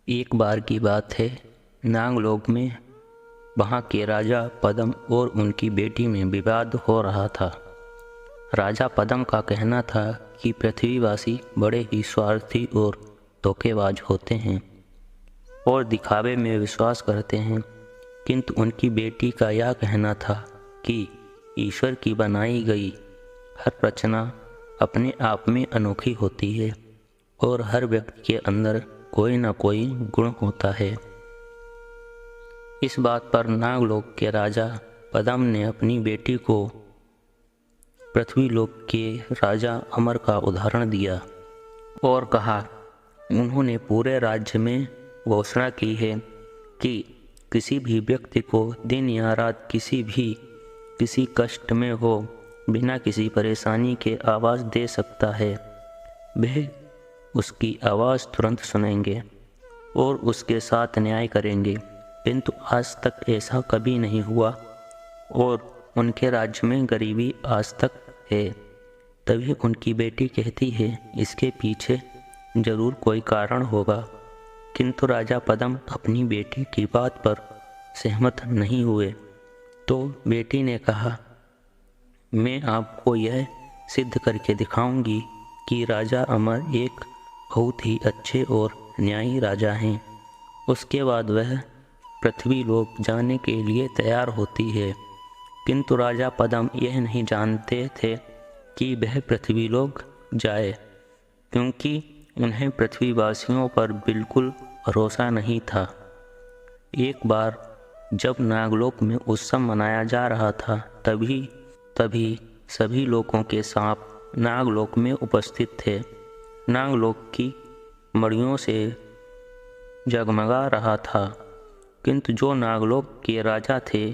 एक बार की बात है, नागलोक में वहाँ के राजा पद्म और उनकी बेटी में विवाद हो रहा था। राजा पद्म का कहना था कि पृथ्वीवासी बड़े ही स्वार्थी और धोखेबाज होते हैं और दिखावे में विश्वास करते हैं, किंतु उनकी बेटी का यह कहना था कि ईश्वर की बनाई गई हर रचना अपने आप में अनोखी होती है और हर व्यक्ति के अंदर कोई न कोई गुण होता है। इस बात पर नागलोक के राजा पद्म ने अपनी बेटी को पृथ्वीलोक के राजा अमर का उदाहरण दिया और कहा, उन्होंने पूरे राज्य में घोषणा की है कि किसी भी व्यक्ति को दिन या रात किसी कष्ट में हो बिना किसी परेशानी के आवाज़ दे सकता है। वह उसकी आवाज़ तुरंत सुनेंगे और उसके साथ न्याय करेंगे, किंतु आज तक ऐसा कभी नहीं हुआ और उनके राज्य में गरीबी आज तक है। तभी उनकी बेटी कहती है, इसके पीछे जरूर कोई कारण होगा। किंतु राजा पद्म अपनी बेटी की बात पर सहमत नहीं हुए। तो बेटी ने कहा, मैं आपको यह सिद्ध करके दिखाऊंगी कि राजा अमर एक बहुत ही अच्छे और न्यायी राजा हैं। उसके बाद वह पृथ्वीलोक जाने के लिए तैयार होती है। किंतु राजा पद्म यह नहीं जानते थे कि वह पृथ्वीलोक जाए, क्योंकि उन्हें पृथ्वीवासियों पर बिल्कुल भरोसा नहीं था। एक बार जब नागलोक में उत्सव मनाया जा रहा था, तभी सभी लोगों के सांप नागलोक में उपस्थित थे। नागलोक की मड़ियों से जगमगा रहा था, किंतु जो नागलोक के राजा थे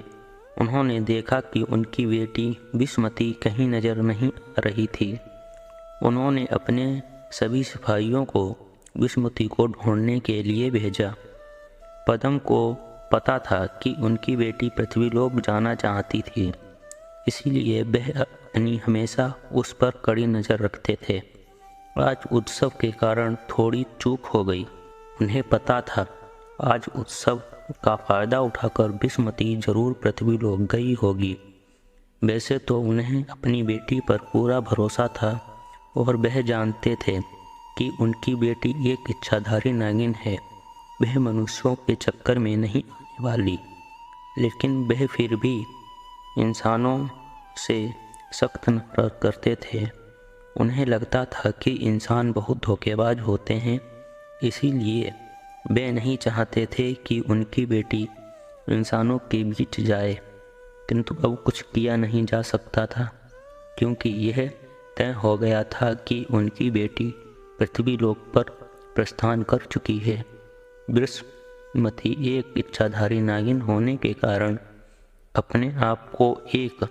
उन्होंने देखा कि उनकी बेटी विस्मती कहीं नजर नहीं आ रही थी। उन्होंने अपने सभी सिपाहियों को विस्मती को ढूंढने के लिए भेजा। पद्म को पता था कि उनकी बेटी पृथ्वीलोक जाना चाहती थी, इसीलिए वह अपनी हमेशा उस पर कड़ी नज़र रखते थे। आज उत्सव के कारण थोड़ी चूक हो गई। उन्हें पता था आज उत्सव का फायदा उठाकर विस्मती जरूर पृथ्वीलोक गई होगी। वैसे तो उन्हें अपनी बेटी पर पूरा भरोसा था और वह जानते थे कि उनकी बेटी एक इच्छाधारी नागिन है, वह मनुष्यों के चक्कर में नहीं आने वाली। लेकिन वह फिर भी इंसानों से सख्त नफरत करते थे। उन्हें लगता था कि इंसान बहुत धोखेबाज होते हैं, इसीलिए वे नहीं चाहते थे कि उनकी बेटी इंसानों के बीच जाए। किंतु अब कुछ किया नहीं जा सकता था, क्योंकि यह तय हो गया था कि उनकी बेटी पृथ्वीलोक पर प्रस्थान कर चुकी है। विस्मती एक इच्छाधारी नागिन होने के कारण अपने आप को एक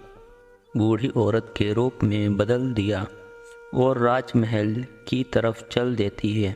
बूढ़ी औरत के रूप में बदल दिया और राजमहल की तरफ चल देती है।